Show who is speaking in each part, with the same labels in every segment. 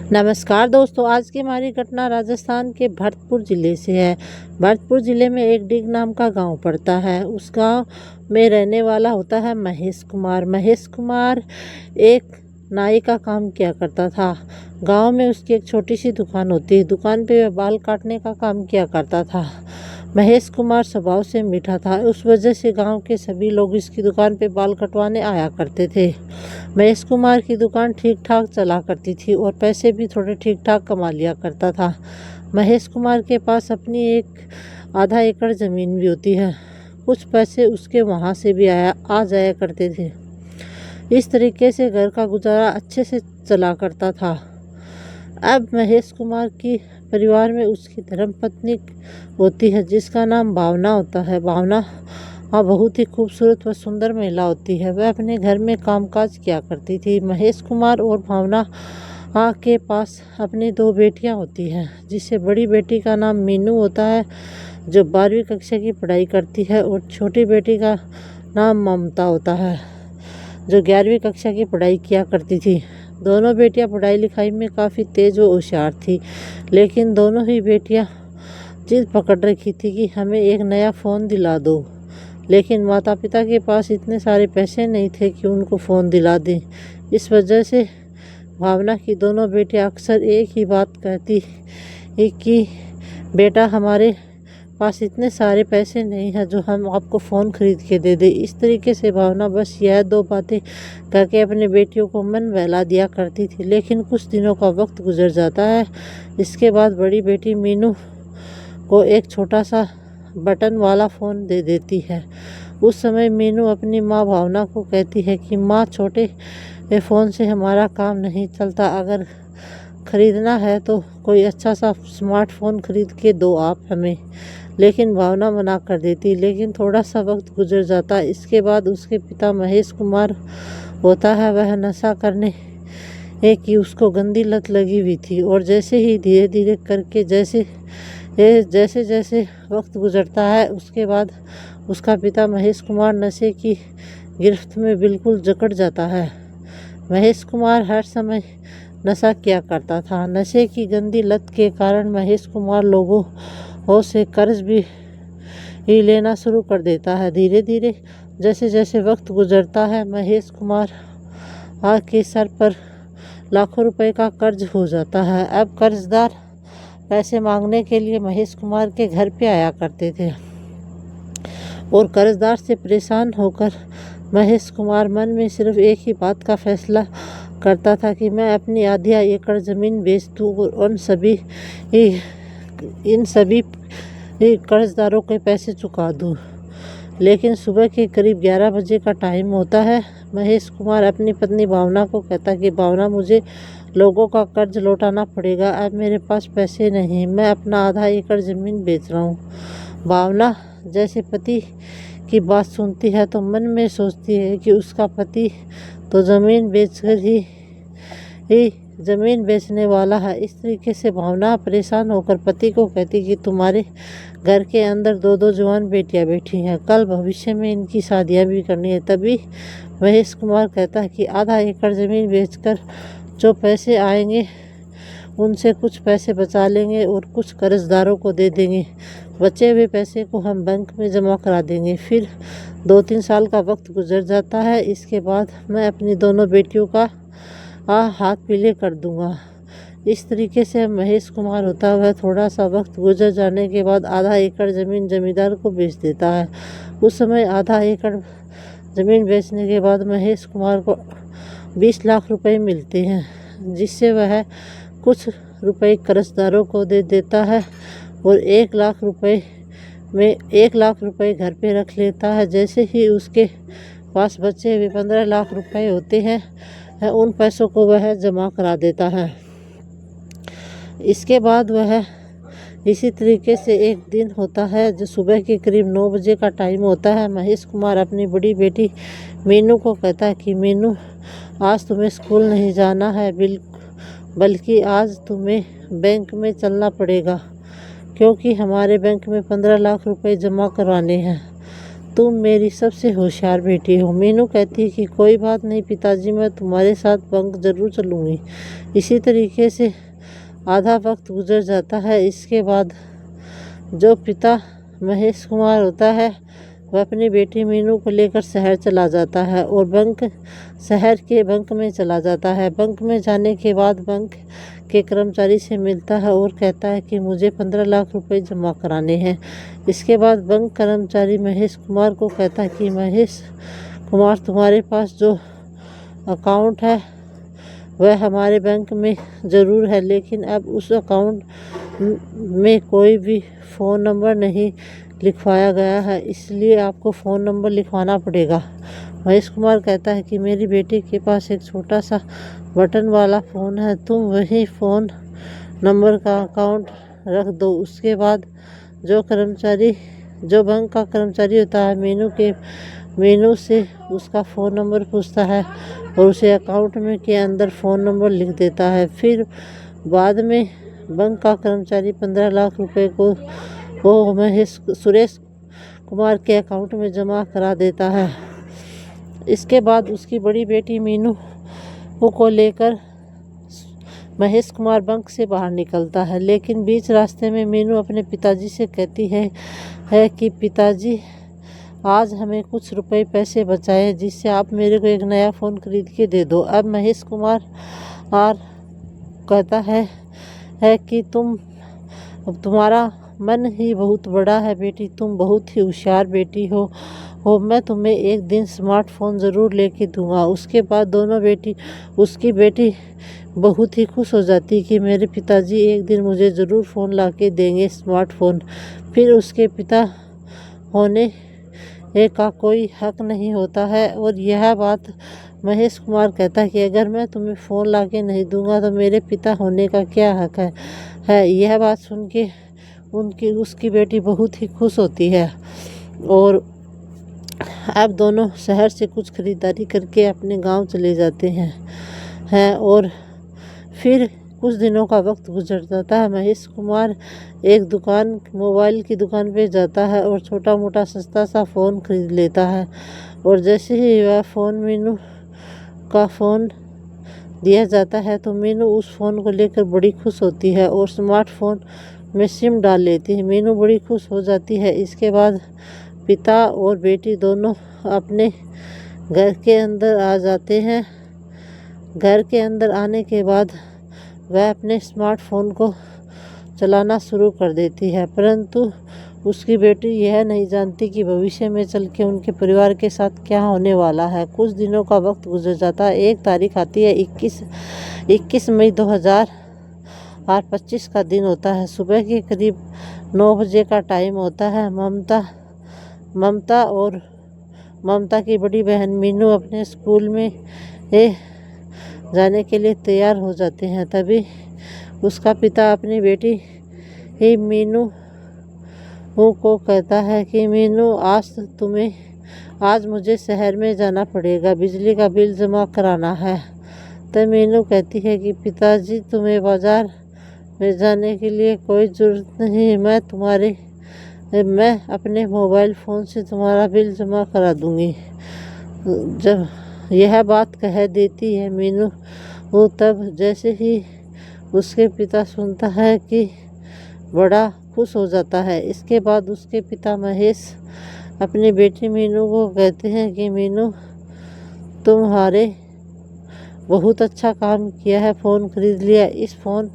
Speaker 1: नमस्कार दोस्तों, आज की हमारी घटना राजस्थान के भरतपुर ज़िले से है। भरतपुर ज़िले में एक डीग नाम का गांव पड़ता है। उस गांव में रहने वाला होता है महेश कुमार। महेश कुमार एक नाई का काम किया करता था। गांव में उसकी एक छोटी सी दुकान होती है। दुकान पे वह बाल काटने का काम किया करता था। महेश कुमार स्वभाव से मीठा था, उस वजह से गांव के सभी लोग इसकी दुकान पे बाल कटवाने आया करते थे। महेश कुमार की दुकान ठीक ठाक चला करती थी और पैसे भी थोड़े ठीक ठाक कमा लिया करता था। महेश कुमार के पास अपनी एक आधा एकड़ ज़मीन भी होती है। कुछ पैसे उसके वहाँ से भी आ जाया करते थे। इस तरीके से घर का गुजारा अच्छे से चला करता था। अब महेश कुमार की परिवार में उसकी धर्मपत्नी होती है, जिसका नाम भावना होता है। भावना बहुत ही खूबसूरत व सुंदर महिला होती है। वह अपने घर में कामकाज किया करती थी। महेश कुमार और भावना के पास अपनी 2 बेटियां होती हैं, जिससे बड़ी बेटी का नाम मीनू होता है, जो 12वीं कक्षा की पढ़ाई करती है, और छोटी बेटी का नाम ममता होता है, जो 11वीं कक्षा की पढ़ाई किया करती थी। दोनों बेटियां पढ़ाई लिखाई में काफ़ी तेज़ व होशियार थी, लेकिन दोनों ही बेटियां जिद पकड़ रखी थी कि हमें एक नया फ़ोन दिला दो। लेकिन माता पिता के पास इतने सारे पैसे नहीं थे कि उनको फ़ोन दिला दें। इस वजह से भावना की दोनों बेटियां अक्सर एक ही बात कहती कि बेटा, हमारे पास इतने सारे पैसे नहीं हैं जो हम आपको फ़ोन खरीद के दे दें। इस तरीके से भावना बस यह 2 बातें करके अपने बेटियों को मन बहला दिया करती थी। लेकिन कुछ दिनों का वक्त गुजर जाता है। इसके बाद बड़ी बेटी मीनू को एक छोटा सा बटन वाला फ़ोन दे देती है। उस समय मीनू अपनी माँ भावना को कहती है कि माँ, छोटे फ़ोन से हमारा काम नहीं चलता। अगर ख़रीदना है तो कोई अच्छा सा स्मार्टफ़ोन खरीद के दो आप हमें। लेकिन भावना मना कर देती। लेकिन थोड़ा सा वक्त गुजर जाता है। इसके बाद उसके पिता महेश कुमार होता है, वह नशा करने की उसको गंदी लत लगी हुई थी। और जैसे ही धीरे धीरे करके जैसे जैसे वक्त गुजरता है, उसके बाद उसका पिता महेश कुमार नशे की गिरफ्त में बिल्कुल जकड़ जाता है। महेश कुमार हर समय नशा किया करता था। नशे की गंदी लत के कारण महेश कुमार लोगों से कर्ज भी लेना शुरू कर देता है। धीरे धीरे जैसे जैसे वक्त गुजरता है, महेश कुमार के सर पर लाखों रुपए का कर्ज हो जाता है। अब कर्जदार पैसे मांगने के लिए महेश कुमार के घर पे आया करते थे, और कर्जदार से परेशान होकर महेश कुमार मन में सिर्फ एक ही बात का फैसला करता था कि मैं अपनी आधी एकड़ ज़मीन बेच दूँ और इन सभी कर्जदारों के पैसे चुका दूँ। लेकिन सुबह के करीब 11 बजे का टाइम होता है। महेश कुमार अपनी पत्नी भावना को कहता कि भावना, मुझे लोगों का कर्ज लौटाना पड़ेगा। अब मेरे पास पैसे नहीं, मैं अपना आधा एकड़ ज़मीन बेच रहा हूँ। भावना जैसे पति की बात सुनती है तो मन में सोचती है कि उसका पति तो ज़मीन बेचकर ही ज़मीन बेचने वाला है। इस तरीके से भावना परेशान होकर पति को कहती कि तुम्हारे घर के अंदर 2 जवान बेटियां बैठी हैं, कल भविष्य में इनकी शादियां भी करनी है। तभी महेश कुमार कहता है कि आधा एकड़ ज़मीन बेचकर जो पैसे आएंगे उनसे कुछ पैसे बचा लेंगे और कुछ कर्जदारों को दे देंगे। बचे हुए पैसे को हम बैंक में जमा करा देंगे। फिर 2-3 साल का वक्त गुजर जाता है। इसके बाद मैं अपनी दोनों बेटियों का हाथ पीले कर दूंगा। इस तरीके से महेश कुमार होता है, वह थोड़ा सा वक्त गुजर जाने के बाद आधा एकड़ ज़मीन जमींदार को बेच देता है। उस समय आधा एकड़ ज़मीन बेचने के बाद महेश कुमार को 20 लाख रुपए मिलते हैं, जिससे वह कुछ रुपए कर्जदारों को दे देता है और 1 लाख रुपए घर पे रख लेता है। जैसे ही उसके पास बचे हुए 15 लाख रुपए होते हैं, उन पैसों को वह जमा करा देता है। इसके बाद वह इसी तरीके से एक दिन होता है जो सुबह के करीब 9 बजे का टाइम होता है। महेश कुमार अपनी बड़ी बेटी मीनू को कहता है कि मीनू, आज तुम्हें स्कूल नहीं जाना है, बल्कि आज तुम्हें बैंक में चलना पड़ेगा, क्योंकि हमारे बैंक में 15 लाख रुपए जमा करवाने हैं। तुम मेरी सबसे होशियार बेटी हो। मीनू कहती है कि कोई बात नहीं पिताजी, मैं तुम्हारे साथ बैंक ज़रूर चलूँगी। इसी तरीके से आधा वक्त गुजर जाता है। इसके बाद जो पिता महेश कुमार होता है वह अपनी बेटी मीनू को लेकर शहर चला जाता है और शहर के बैंक में चला जाता है। बैंक में जाने के बाद बैंक के कर्मचारी से मिलता है और कहता है कि मुझे 15 लाख रुपए जमा कराने हैं। इसके बाद बैंक कर्मचारी महेश कुमार को कहता है कि महेश कुमार, तुम्हारे पास जो अकाउंट है वह हमारे बैंक में ज़रूर है, लेकिन अब उस अकाउंट में कोई भी फ़ोन नंबर नहीं लिखवाया गया है, इसलिए आपको फ़ोन नंबर लिखवाना पड़ेगा। महेश कुमार कहता है कि मेरी बेटी के पास एक छोटा सा बटन वाला फ़ोन है, तुम वही फ़ोन नंबर का अकाउंट रख दो। उसके बाद जो बैंक का कर्मचारी होता है मीनू से उसका फ़ोन नंबर पूछता है और उसे अकाउंट में के अंदर फ़ोन नंबर लिख देता है। फिर बाद में बैंक का कर्मचारी 15 लाख रुपए को सुरेश कुमार के अकाउंट में जमा करा देता है। इसके बाद उसकी बड़ी बेटी मीनू को लेकर महेश कुमार बैंक से बाहर निकलता है, लेकिन बीच रास्ते में मीनू अपने पिताजी से कहती है कि पिताजी, आज हमें कुछ रुपए पैसे बचाए जिससे आप मेरे को एक नया फ़ोन खरीद के दे दो। अब महेश कुमार कहता है कि तुम्हारा मन ही बहुत बड़ा है बेटी, तुम बहुत ही होशियार बेटी हो। मैं तुम्हें एक दिन स्मार्टफोन ज़रूर लेके दूंगा। उसके बाद उसकी बेटी बहुत ही खुश हो जाती कि मेरे पिताजी एक दिन मुझे ज़रूर फ़ोन ला के देंगे, स्मार्टफोन। फिर उसके पिता होने का कोई हक नहीं होता है और यह बात महेश कुमार कहता है कि अगर मैं तुम्हें फ़ोन ला के नहीं दूंगा तो मेरे पिता होने का क्या हक है। यह बात सुन के उसकी बेटी बहुत ही खुश होती है और अब दोनों शहर से कुछ खरीदारी करके अपने गांव चले जाते हैं और फिर कुछ दिनों का वक्त गुजर जाता है। महेश कुमार एक मोबाइल की दुकान पे जाता है और छोटा मोटा सस्ता सा फ़ोन खरीद लेता है और जैसे ही वह फ़ोन मीनू का फ़ोन दिया जाता है तो मीनू उस फ़ोन को लेकर बड़ी खुश होती है और स्मार्टफोन में सिम डाल लेती है। मीनू बड़ी खुश हो जाती है। इसके बाद पिता और बेटी दोनों अपने घर के अंदर आ जाते हैं। घर के अंदर आने के बाद वह अपने स्मार्टफोन को चलाना शुरू कर देती है, परंतु उसकी बेटी यह नहीं जानती कि भविष्य में चल के उनके परिवार के साथ क्या होने वाला है। कुछ दिनों का वक्त गुजर जाता है। एक तारीख आती है 21 मई 2025 का दिन होता है। सुबह के करीब 9 बजे का टाइम होता है। ममता की बड़ी बहन मीनू अपने स्कूल में जाने के लिए तैयार हो जाते हैं। तभी उसका पिता अपनी बेटी मीनू को कहता है कि मीनू, आज मुझे शहर में जाना पड़ेगा, बिजली का बिल जमा कराना है। तब मीनू कहती है कि पिताजी, तुम्हें बाजार में जाने के लिए कोई ज़रूरत नहीं, मैं अपने मोबाइल फ़ोन से तुम्हारा बिल जमा करा दूंगी। जब यह बात कह देती है मीनू तब जैसे ही उसके पिता सुनता है कि बड़ा खुश हो जाता है। इसके बाद उसके पिता महेश अपनी बेटी मीनू को कहते हैं कि मीनू, तुम्हारे बहुत अच्छा काम किया है, फ़ोन खरीद लिया। इस फ़ोन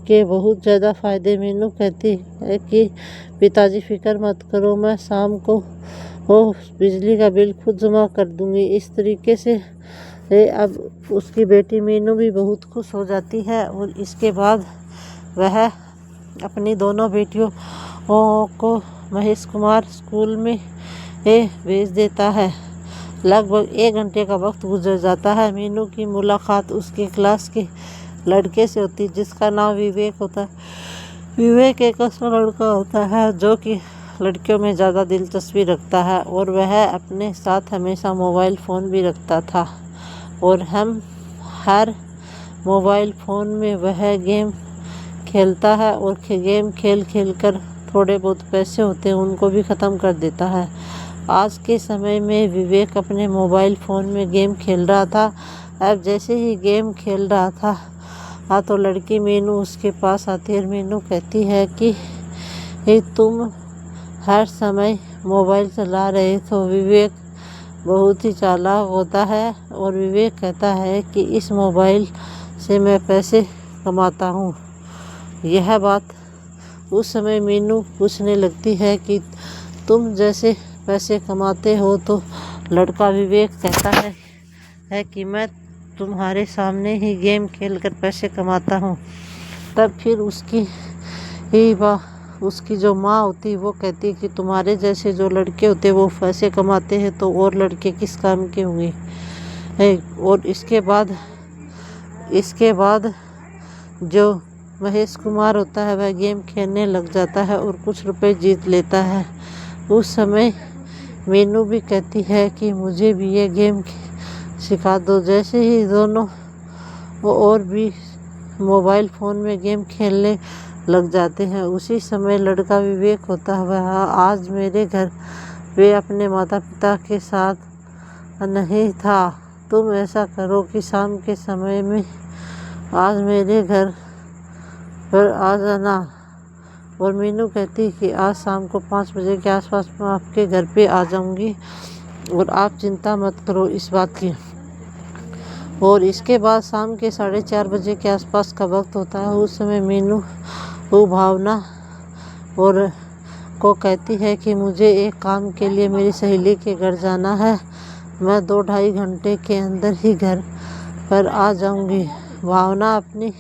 Speaker 1: के बहुत ज़्यादा फ़ायदे। मीनू कहती है कि पिताजी फ़िक्र मत करो, मैं शाम को बिजली का बिल खुद जमा कर दूंगी। इस तरीके से अब उसकी बेटी मीनू भी बहुत खुश हो जाती है और इसके बाद वह अपनी दोनों बेटियों को महेश कुमार स्कूल में भेज देता है। लगभग 1 घंटे का वक्त गुजर जाता है। मीनू की मुलाकात उसके क्लास के लड़के से होती है जिसका नाम विवेक होता है। विवेक एक ऐसा लड़का होता है जो कि लड़कियों में ज़्यादा दिलचस्पी रखता है और वह अपने साथ हमेशा मोबाइल फ़ोन भी रखता था और हर मोबाइल फ़ोन में वह गेम खेलता है और गेम खेल कर थोड़े बहुत पैसे होते हैं उनको भी ख़त्म कर देता है। आज के समय में विवेक अपने मोबाइल फ़ोन में गेम खेल रहा था। अब जैसे ही गेम खेल रहा था तो लड़की मीनू उसके पास आती है और मीनू कहती है कि तुम हर समय मोबाइल चला रहे। तो विवेक बहुत ही चालाक होता है और विवेक कहता है कि इस मोबाइल से मैं पैसे कमाता हूँ। यह बात उस समय मीनू पूछने लगती है कि तुम जैसे पैसे कमाते हो। तो लड़का विवेक कहता है कि मैं तुम्हारे सामने ही गेम खेलकर पैसे कमाता हूँ। तब फिर उसकी जो माँ होती है वो कहती है कि तुम्हारे जैसे जो लड़के होते हैं वो पैसे कमाते हैं तो और लड़के किस काम के होंगे। और इसके बाद जो महेश कुमार होता है वह गेम खेलने लग जाता है और कुछ रुपए जीत लेता है। उस समय मीनू भी कहती है कि मुझे भी ये गेम सिखा दो। जैसे ही दोनों और भी मोबाइल फ़ोन में गेम खेलने लग जाते हैं उसी समय लड़का विवेक होता है वह आज मेरे घर पे अपने माता पिता के साथ नहीं था। तुम ऐसा करो कि शाम के समय में आज मेरे घर पर आ जाना। और मीनू कहती कि आज शाम को 5 बजे के आसपास मैं आपके घर पे आ जाऊंगी और आप चिंता मत करो इस बात की। और इसके बाद शाम के 4:30 बजे के आसपास का वक्त होता है। उस समय मीनू वो भावना और को कहती है कि मुझे एक काम के लिए मेरी सहेली के घर जाना है। मैं 2-2.5 घंटे के अंदर ही घर पर आ जाऊंगी। भावना अपनी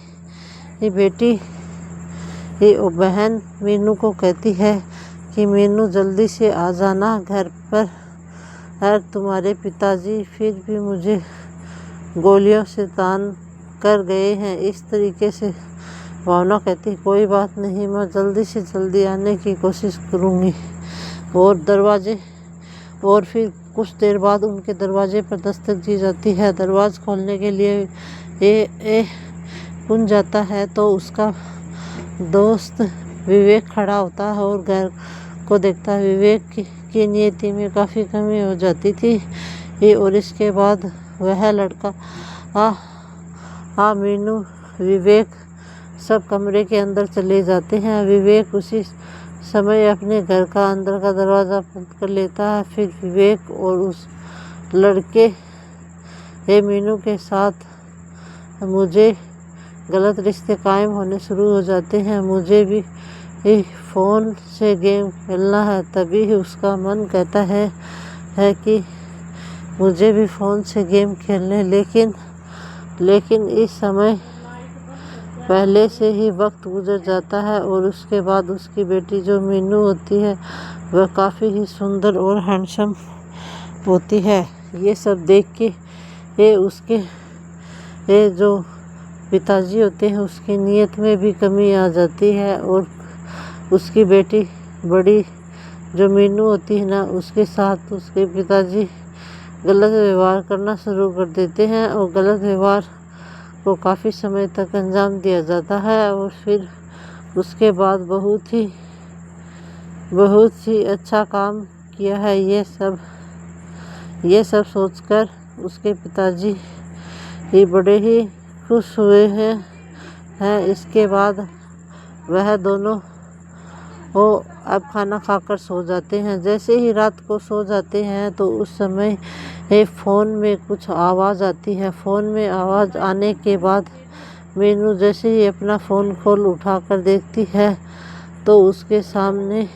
Speaker 1: बेटी बहन मीनू को कहती है कि मीनू जल्दी से आ जाना घर पर। तुम्हारे पिताजी फिर भी मुझे गोलियों से तान कर गए हैं। इस तरीके से भावना कहती कोई बात नहीं, मैं जल्दी से जल्दी आने की कोशिश करूँगी। और फिर कुछ देर बाद उनके दरवाजे पर दस्तक दी जाती है। दरवाज़ा खोलने के लिए खुल जाता है तो उसका दोस्त विवेक खड़ा होता है और घर को देखता है। विवेक की नियति में काफ़ी कमी हो जाती थी। और इसके बाद वह लड़का मीनू विवेक सब कमरे के अंदर चले जाते हैं। विवेक उसी समय अपने घर का अंदर का दरवाज़ा बंद कर लेता है। फिर विवेक और उस लड़के मीनू के साथ मुझे गलत रिश्ते कायम होने शुरू हो जाते हैं। मुझे भी फ़ोन से गेम खेलना है। तभी उसका मन कहता है कि मुझे भी फ़ोन से गेम खेलने, लेकिन इस समय पहले से ही वक्त गुजर जाता है। और उसके बाद उसकी बेटी जो मीनू होती है वह काफ़ी ही सुंदर और हैंडसम होती है। ये सब देख के उसके जो पिताजी होते हैं उसकी नीयत में भी कमी आ जाती है। और उसकी बेटी बड़ी जो मीनू होती है ना उसके साथ उसके पिताजी गलत व्यवहार करना शुरू कर देते हैं और गलत व्यवहार को काफ़ी समय तक अंजाम दिया जाता है। और फिर उसके बाद बहुत ही अच्छा काम किया है। ये सब सोचकर उसके पिताजी बड़े ही खुश हुए हैं। इसके बाद वह दोनों अब खाना खाकर सो जाते हैं। जैसे ही रात को सो जाते हैं तो उस समय फ़ोन में कुछ आवाज़ आती है। फ़ोन में आवाज़ आने के बाद मीनू जैसे ही अपना फ़ोन खोल उठाकर देखती है तो उसके सामने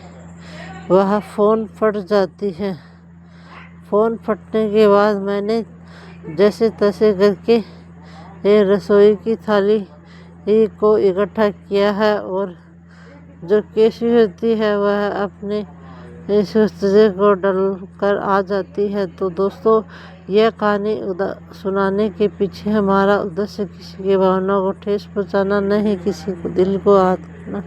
Speaker 1: वह फ़ोन फट जाती है। फ़ोन फटने के बाद मैंने जैसे तैसे करके रसोई की थाली को इकट्ठा किया है और जो केशी होती है वह अपने सुस्ते को डल कर आ जाती है। तो दोस्तों यह कहानी सुनाने के पीछे हमारा उद्देश्य किसी की भावना को ठेस पहुंचाना नहीं, किसी को दिल को आहत करना।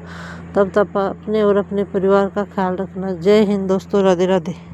Speaker 1: तब अपने और अपने परिवार का ख्याल रखना। जय हिंद दोस्तों, राधे राधे।